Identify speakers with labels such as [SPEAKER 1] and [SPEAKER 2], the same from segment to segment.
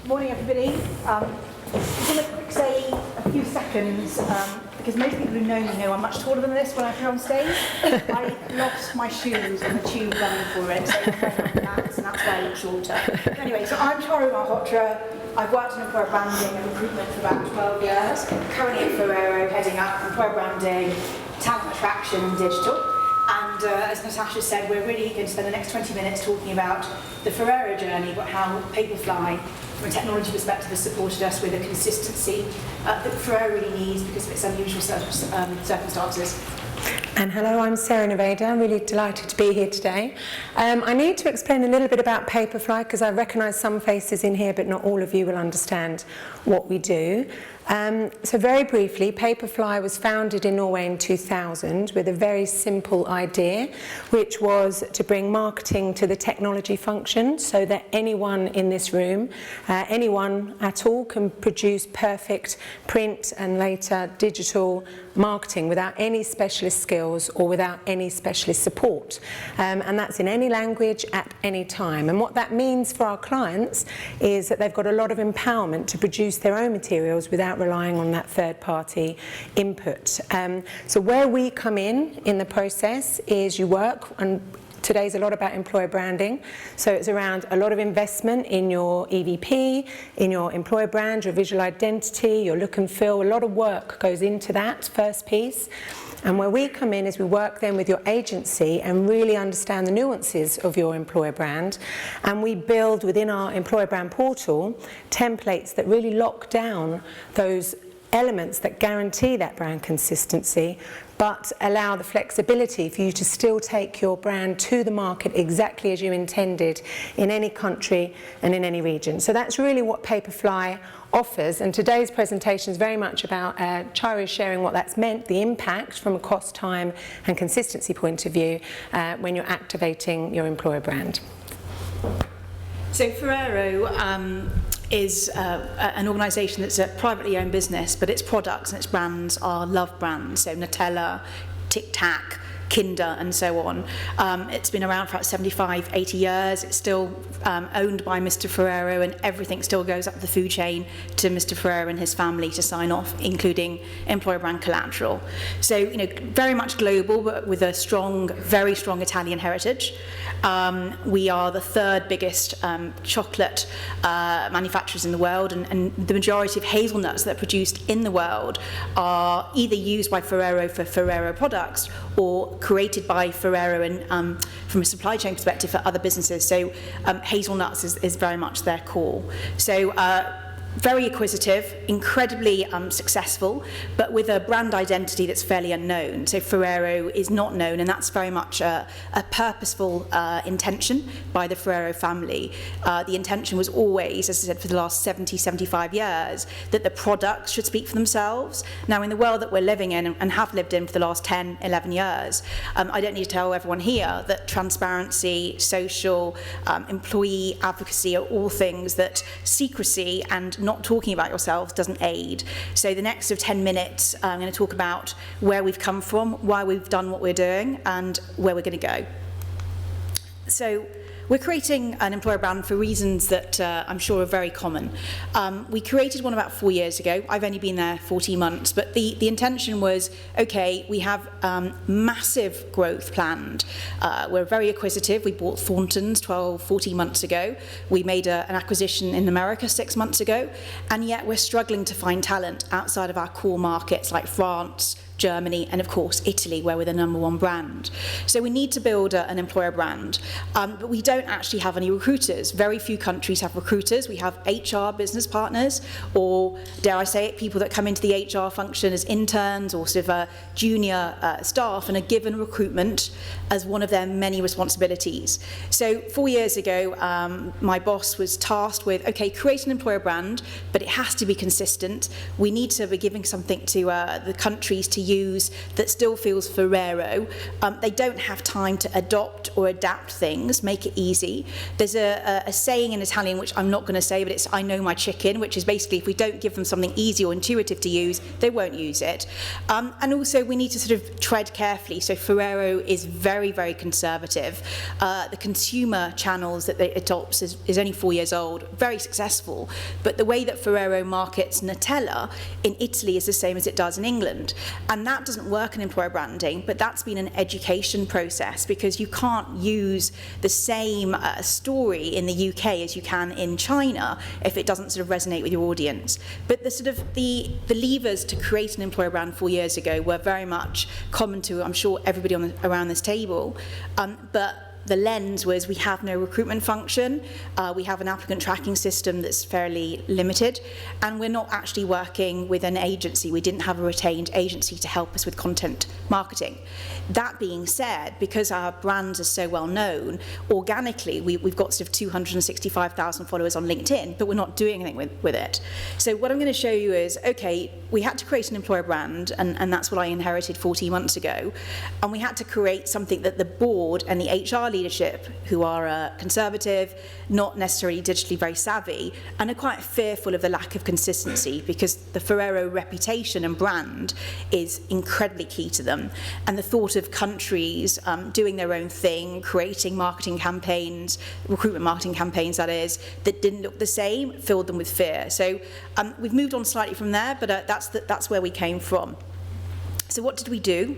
[SPEAKER 1] Morning, everybody. I'm going to say a few seconds because most people who know me know I'm much taller than this when I come on stage. I lost my shoes on the tube running for it, so I'm wearing flats, and that's why I look shorter. Anyway, so I'm Charu Malhotra. I've worked in employer branding and recruitment for about 12 years. Currently at Ferrero, heading up employer branding, talent attraction, and digital. And as Natasha said, we're really going to spend the next 20 minutes talking about the Ferrero journey, but how Papirfly, from a technology perspective, has supported us with a consistency that Ferrero really needs because of its unusual circumstances.
[SPEAKER 2] And hello, I'm Sara Naveda. I'm really delighted to be here today. I need to explain a little bit about Papirfly because I recognise some faces in here, but not all of you will understand what we do. So very briefly, Papirfly was founded in Norway in 2000 with a very simple idea, which was to bring marketing to the technology function so that anyone in this room, anyone at all, can produce perfect print and later digital marketing without any specialist skills or without any specialist support. And that's in any language at any time. And what that means for our clients is that they've got a lot of empowerment to produce their own materials without relying on that third-party input. So where we come in the process is you work, and today's a lot about employer branding, so it's around a lot of investment in your EVP, in your employer brand, your visual identity, your look and feel. A lot of work goes into that first piece. And where we come in is we work then with your agency and really understand the nuances of your employer brand, and we build within our employer brand portal templates that really lock down those elements that guarantee that brand consistency, but allow the flexibility for you to still take your brand to the market exactly as you intended in any country and in any region. So that's really what Papirfly offers, and today's presentation is very much about Charu sharing what that's meant, the impact from a cost, time and consistency point of view when you're activating your employer brand.
[SPEAKER 1] So Ferrero is an organisation that's a privately owned business, but its products and its brands are love brands, so Nutella, Tic Tac, Kinder and so on. It's been around for about 75, 80 years. It's still owned by Mr. Ferrero, and everything still goes up the food chain to Mr. Ferrero and his family to sign off, including employer brand collateral. So, you know, very much global, but with a strong, very strong Italian heritage. We are the third biggest chocolate manufacturers in the world, and the majority of hazelnuts that are produced in the world are either used by Ferrero for Ferrero products or created by Ferrero and from a supply chain perspective for other businesses. So hazelnuts is very much their core. So very acquisitive, incredibly successful, but with a brand identity that's fairly unknown. So Ferrero is not known, and that's very much a purposeful intention by the Ferrero family. The intention was always, as I said, for the last 70, 75 years, that the products should speak for themselves. Now, in the world that we're living in and have lived in for the last 10, 11 years, I don't need to tell everyone here that transparency, social, employee advocacy are all things that secrecy and not talking about yourselves doesn't aid. So the next 10 minutes, I'm going to talk about where we've come from, why we've done what we're doing, and where we're going to go. So we're creating an employer brand for reasons that I'm sure are very common. We created one about 4 years ago. I've only been there 14 months, but the intention was, okay, we have massive growth planned. We're very acquisitive. We bought Thornton's 12, 14 months ago. We made an acquisition in America 6 months ago, and yet we're struggling to find talent outside of our core markets like France, Germany, and of course Italy, where we're the #1 brand. So we need to build an employer brand, but we don't actually have any recruiters. Very few countries have recruiters. We have HR business partners, or dare I say it, people that come into the HR function as interns or sort of junior staff and are given recruitment as one of their many responsibilities. So 4 years ago, my boss was tasked with, okay, create an employer brand, but it has to be consistent. We need to be giving something to the countries to use that still feels Ferrero. They don't have time to adopt or adapt things, make it easy. There's a saying in Italian, which I'm not going to say, but it's "I know my chicken," which is basically if we don't give them something easy or intuitive to use, they won't use it. And also we need to sort of tread carefully. So Ferrero is very, very conservative. The consumer channels that it adopts is only 4 years old, very successful. But the way that Ferrero markets Nutella in Italy is the same as it does in England. And that doesn't work in employer branding, but that's been an education process, because you can't use the same story in the UK as you can in China if it doesn't sort of resonate with your audience. But the sort of the levers to create an employer brand 4 years ago were very much common to, I'm sure, everybody around this table. But the lens was, we have no recruitment function, we have an applicant tracking system that's fairly limited, and we're not actually working with an agency. We didn't have a retained agency to help us with content marketing. That being said, because our brands are so well known, organically we've got sort of 265,000 followers on LinkedIn, but we're not doing anything with it. So what I'm going to show you is, okay, we had to create an employer brand, and that's what I inherited 14 months ago, and we had to create something that the board and the HR leadership, who are conservative, not necessarily digitally very savvy, and are quite fearful of the lack of consistency, because the Ferrero reputation and brand is incredibly key to them. And the thought of countries doing their own thing, creating marketing campaigns, recruitment marketing campaigns that is, that didn't look the same, filled them with fear. So we've moved on slightly from there, but that's where we came from. So what did we do?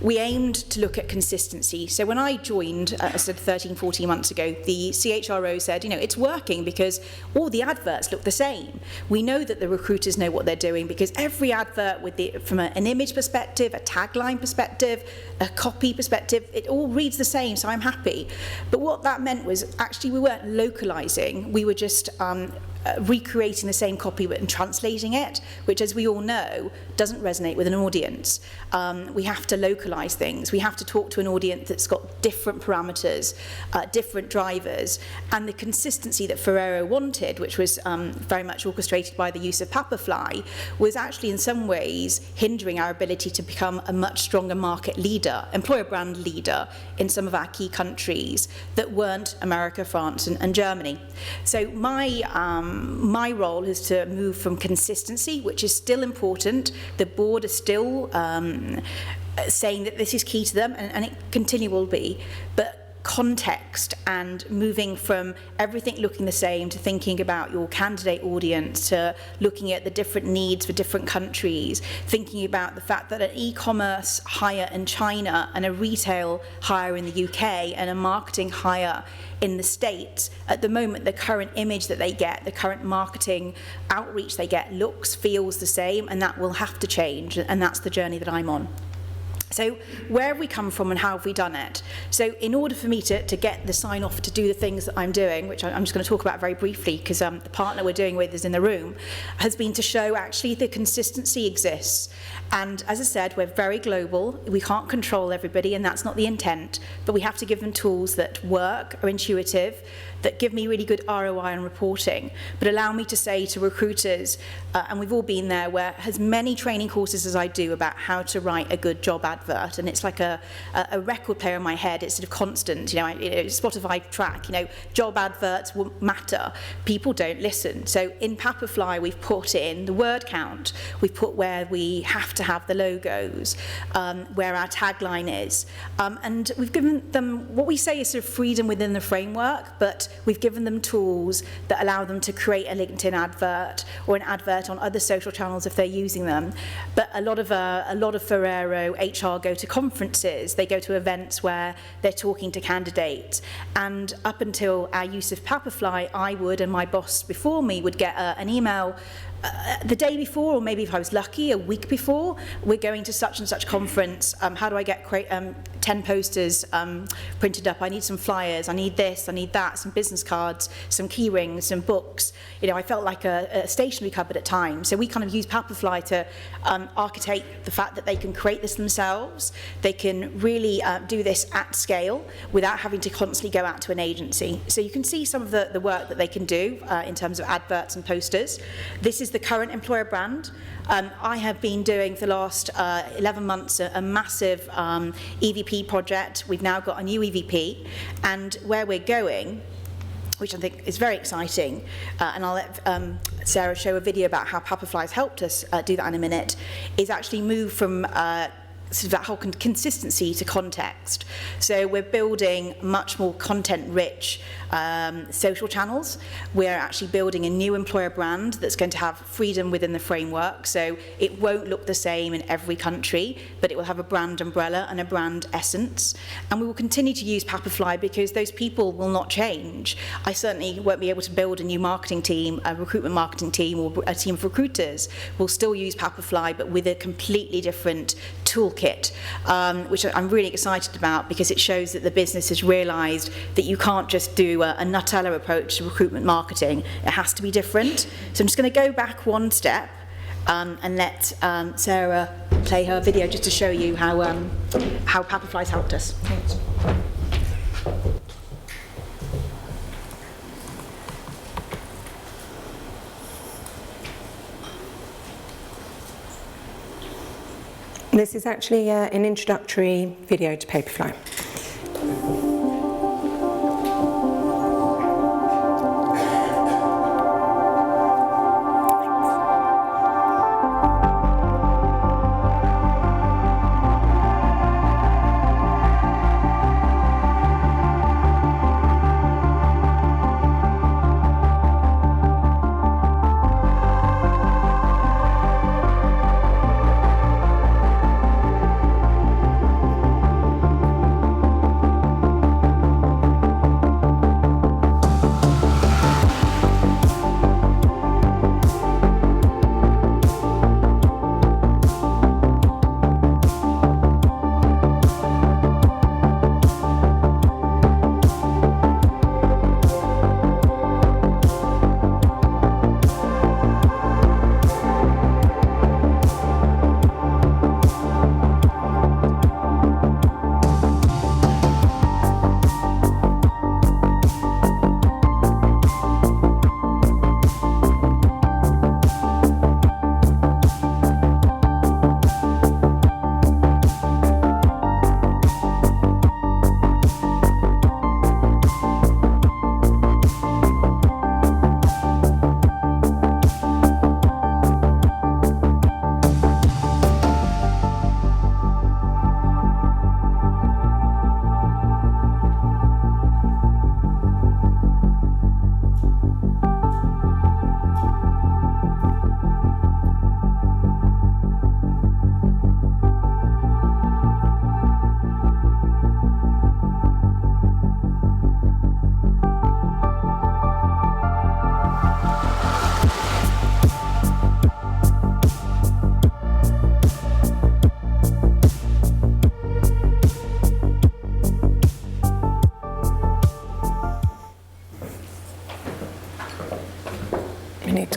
[SPEAKER 1] We aimed to look at consistency. So when I joined, I said 13, 14 months ago, the CHRO said, it's working because all the adverts look the same. We know that the recruiters know what they're doing, because every advert, from an image perspective, a tagline perspective, a copy perspective, it all reads the same, so I'm happy. But what that meant was, actually, we weren't localizing. We were just recreating the same copy and translating it, which, as we all know, doesn't resonate with an audience. We have to localize things. We have to talk to an audience that's got different parameters, different drivers, and the consistency that Ferrero wanted, which was very much orchestrated by the use of Papirfly, was actually in some ways hindering our ability to become a much stronger market leader, employer brand leader, in some of our key countries that weren't America, France, and Germany. So my role is to move from consistency, which is still important. The board is still saying that this is key to them, and it continually will be, but context, and moving from everything looking the same to thinking about your candidate audience, to looking at the different needs for different countries, thinking about the fact that an e-commerce hire in China and a retail hire in the UK and a marketing hire in the States, at the moment the current image that they get, the current marketing outreach they get, looks, feels the same, and that will have to change, and that's the journey that I'm on. So where have we come from and how have we done it? So in order for me to get the sign off to do the things that I'm doing, which I'm just going to talk about very briefly, because the partner we're doing with is in the room, has been to show actually the consistency exists. And as I said, we're very global. We can't control everybody, and that's not the intent, but we have to give them tools that work, are intuitive, that give me really good ROI on reporting, but allow me to say to recruiters, and we've all been there, where as many training courses as I do about how to write a good job advert, and it's like a record player in my head, it's sort of constant, Spotify track, job adverts will matter. People don't listen. So in Papirfly, we've put in the word count, we've put where we have to have the logos, where our tagline is, and we've given them what we say is sort of freedom within the framework, but we've given them tools that allow them to create a LinkedIn advert or an advert on other social channels if they're using them. But a lot of Ferrero HR go to conferences, they go to events where they're talking to candidates, and up until our use of Papirfly, I would, and my boss before me would get an email the day before, or maybe if I was lucky, a week before, we're going to such and such conference, how do I get 10 posters printed up, I need some flyers, I need this, I need that, some business cards, some key rings, some books. I felt like a stationery cupboard at times. So we kind of use Papirfly to architect the fact that they can create this themselves, they can really do this at scale without having to constantly go out to an agency. So you can see some of the work that they can do in terms of adverts and posters. This is the current employer brand, I have been doing for the last 11 months a massive EVP project. We've now got a new EVP, and where we're going, which I think is very exciting, and I'll let Sarah show a video about how Papirfly has helped us do that in a minute, is actually move from sort of that whole consistency to context. So we're building much more content-rich social channels. We're actually building a new employer brand that's going to have freedom within the framework. So it won't look the same in every country, but it will have a brand umbrella and a brand essence. And we will continue to use Papirfly because those people will not change. I certainly won't be able to build a new marketing team, a recruitment marketing team, or a team of recruiters. We'll still use Papirfly, but with a completely different toolkit, which I'm really excited about because it shows that the business has realised that you can't just do a Nutella approach to recruitment marketing. It has to be different. So I'm just going to go back one step and let Sarah play her video just to show you how Papirfly's helped us. Thanks.
[SPEAKER 2] This is actually an introductory video to Papirfly.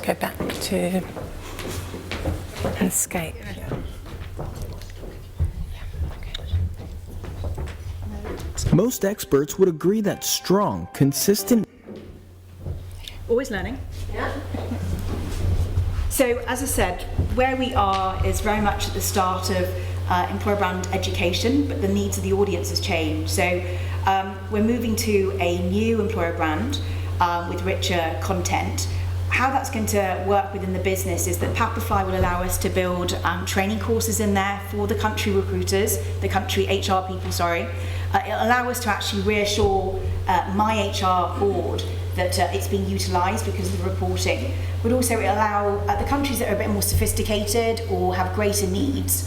[SPEAKER 2] Go back to escape.
[SPEAKER 3] Most experts would agree that strong, consistent...
[SPEAKER 1] Always learning. Yeah. So, as I said, where we are is very much at the start of employer brand education, but the needs of the audience has changed. So, we're moving to a new employer brand with richer content. How that's going to work within the business is that Papirfly will allow us to build training courses in there for the country recruiters, the country HR people, sorry. It'll allow us to actually reassure my HR board that it's being utilised because of the reporting, but also it'll allow the countries that are a bit more sophisticated or have greater needs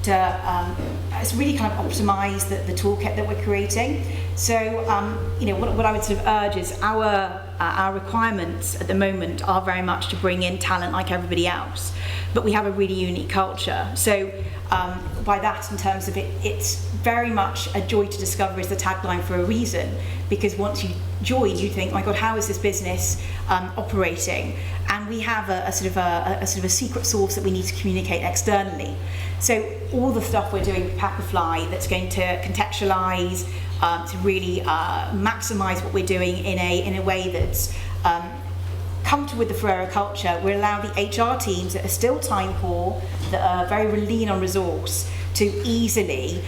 [SPEAKER 1] to it's really kind of optimise the toolkit that we're creating. So, what I would sort of urge is our requirements at the moment are very much to bring in talent like everybody else, but we have a really unique culture. So, by that, in terms of it, it's very much a joy to discover is the tagline for a reason, because once you join, you think, oh my God, how is this business operating? And we have a sort of a secret sauce that we need to communicate externally. So all the stuff we're doing with Papirfly that's going to contextualise, to really maximise what we're doing in a way that's comfortable with the Ferrero culture, we allow the HR teams that are still time poor, that are very lean on resource, to easily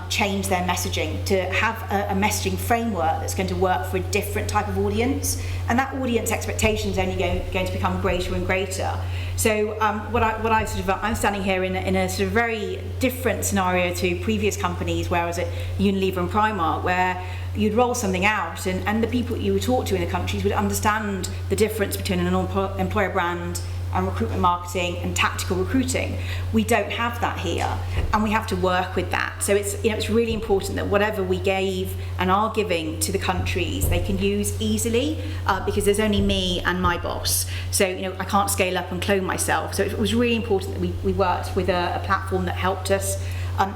[SPEAKER 1] change their messaging, to have a messaging framework that's going to work for a different type of audience, and that audience expectation is only going to become greater and greater. So I'm standing here in a sort of very different scenario to previous companies where I was at Unilever and Primark, where you'd roll something out and the people you would talk to in the countries would understand the difference between an employer brand and recruitment marketing and tactical recruiting. We don't have that here, and we have to work with that. So it's really important that whatever we gave and are giving to the countries, they can use easily, because there's only me and my boss. So I can't scale up and clone myself. So it was really important that we worked with a platform that helped us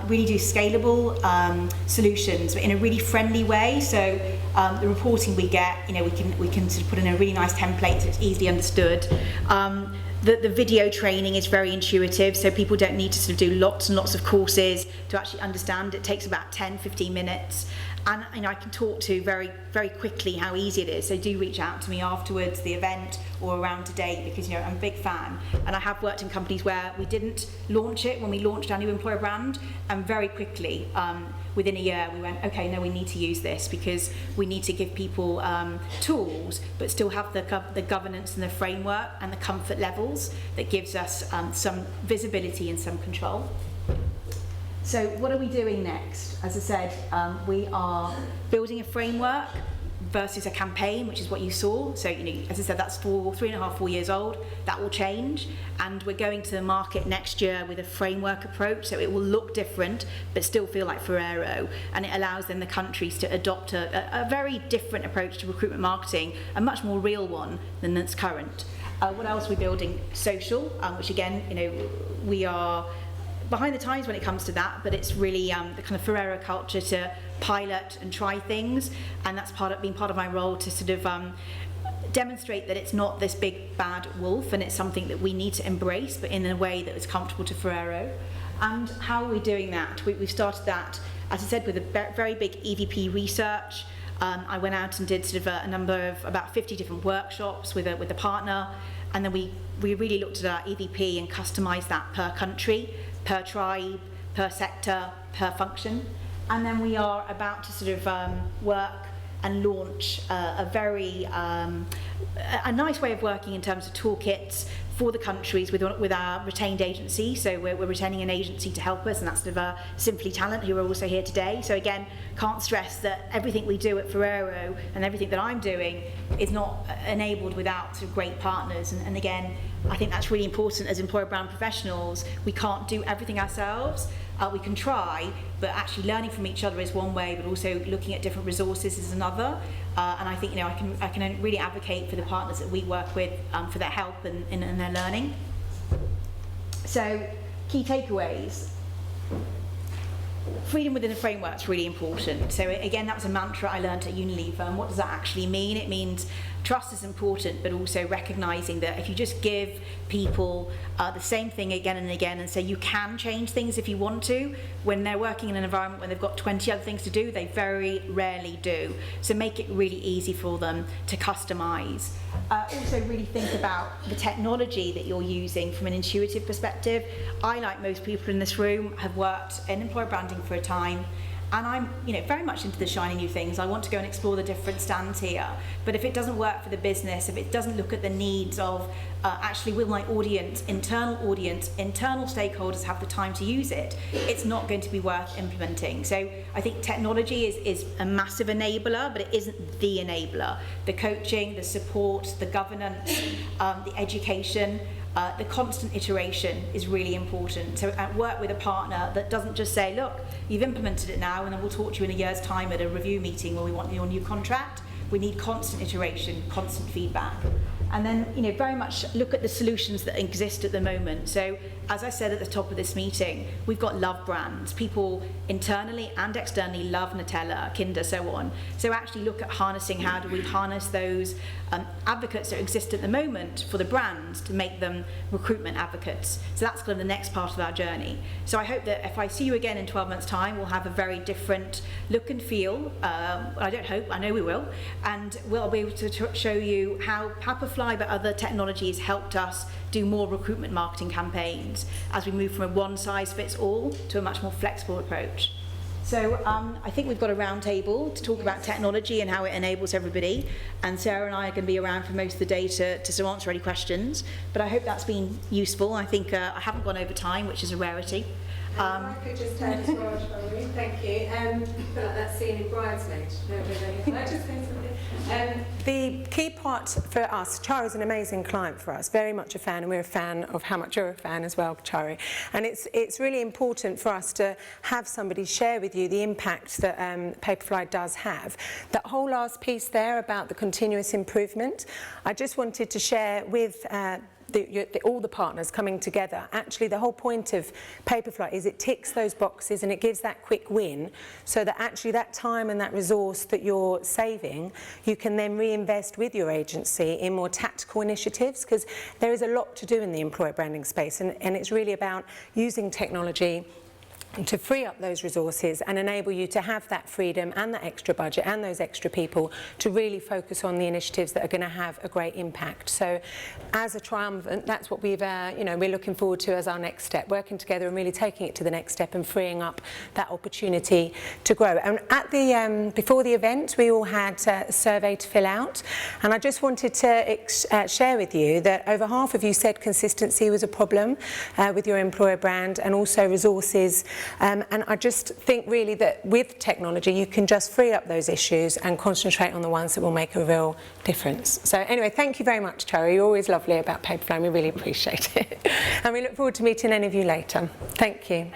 [SPEAKER 1] really do scalable solutions, but in a really friendly way. So the reporting we get, we can sort of put in a really nice template so it's easily understood. The video training is very intuitive, so people don't need to sort of do lots and lots of courses to actually understand. It takes about 10-15 minutes, and I can talk to very, very quickly how easy it is. So do reach out to me afterwards, the event or around today, because I'm a big fan. And I have worked in companies where we didn't launch it when we launched our new employer brand, and very quickly, within a year, we went, okay, no, we need to use this because we need to give people tools, but still have the governance and the framework and the comfort levels that gives us some visibility and some control. So what are we doing next? As I said, we are building a framework versus a campaign, which is what you saw. So, as I said, that's 3.5-4 years old. That will change, and we're going to the market next year with a framework approach. So it will look different, but still feel like Ferrero, and it allows then the countries to adopt a very different approach to recruitment marketing, a much more real one than that's current. What else are we building? Social, which again, we are behind the times when it comes to that, but it's really the kind of Ferrero culture to pilot and try things, and that's been part of my role to sort of demonstrate that it's not this big bad wolf, and it's something that we need to embrace, but in a way that is comfortable to Ferrero. And how are we doing that? We've started that, as I said, with a very big EVP research. I went out and did sort of a number of about 50 different workshops with a partner, and then we really looked at our EVP and customized that per country, per tribe, per sector, per function. And then we are about to sort of work and launch a very a nice way of working in terms of toolkits for the countries with our retained agency. So we're retaining an agency to help us, and that's sort of Simply Talent, who are also here today. So again, can't stress that everything we do at Ferrero and everything that I'm doing is not enabled without sort of great partners. And again, I think that's really important as employer brand professionals. We can't do everything ourselves. We can try, but actually learning from each other is one way, but also looking at different resources is another. And I think I can really advocate for the partners that we work with for their help and their learning. So, key takeaways. Freedom within the framework is really important. So again, that was a mantra I learned at Unilever. And what does that actually mean? It means trust is important, but also recognizing that if you just give people the same thing again and again and say you can change things if you want to, when they're working in an environment when they've got 20 other things to do, they very rarely do. So make it really easy for them to customize. Also really think about the technology that you're using from an intuitive perspective. I, like most people in this room, have worked in employer branding for a time, and I'm very much into the shiny new things. I want to go and explore the different stands here, but if it doesn't work for the business, if it doesn't look at the needs of actually will my audience, internal stakeholders have the time to use it, it's not going to be worth implementing. So I think technology is a massive enabler, but it isn't the enabler. The coaching, the support, the governance, the education, the constant iteration is really important. So work with a partner that doesn't just say, look, you've implemented it now, and then we'll talk to you in a year's time at a review meeting where we want your new contract. We need constant iteration, constant feedback. And then, very much look at the solutions that exist at the moment. So as I said at the top of this meeting, we've got love brands. People internally and externally love Nutella, Kinder, so on. So actually look at harnessing, how do we harness those advocates that exist at the moment for the brands to make them recruitment advocates. So that's kind of the next part of our journey. So I hope that if I see you again in 12 months' time, we'll have a very different look and feel. I don't hope, I know we will. And we'll be able to show you how Papirfly but other technologies helped us do more recruitment marketing campaigns as we move from a one-size-fits-all to a much more flexible approach. So I think we've got a round table to talk about technology and how it enables everybody, and Sarah and I are going to be around for most of the day to answer any questions, but I hope that's been useful. I think I haven't gone over time, which is a rarity.
[SPEAKER 2] I could just add as well, shall we? Thank you. I feel like that scene in Bridesmaid. Can I just say something? The key part for us, Charu is an amazing client for us, very much a fan, and we're a fan of how much you're a fan as well, Charu. And it's really important for us to have somebody share with you the impact that Papirfly does have. That whole last piece there about the continuous improvement, I just wanted to share with all the partners coming together. Actually, the whole point of Papirfly is it ticks those boxes and it gives that quick win, so that actually that time and that resource that you're saving, you can then reinvest with your agency in more tactical initiatives, because there is a lot to do in the employer branding space, and it's really about using technology to free up those resources and enable you to have that freedom and that extra budget and those extra people to really focus on the initiatives that are going to have a great impact. So as a triumvirate, that's what we've, we're looking forward to as our next step, working together and really taking it to the next step and freeing up that opportunity to grow. And at the before the event, we all had a survey to fill out, and I just wanted to share with you that over half of you said consistency was a problem with your employer brand, and also resources. And I just think really that with technology you can just free up those issues and concentrate on the ones that will make a real difference. So anyway, thank you very much, Charu. You're always lovely about Papirfly, and we really appreciate it. And we look forward to meeting any of you later. Thank you.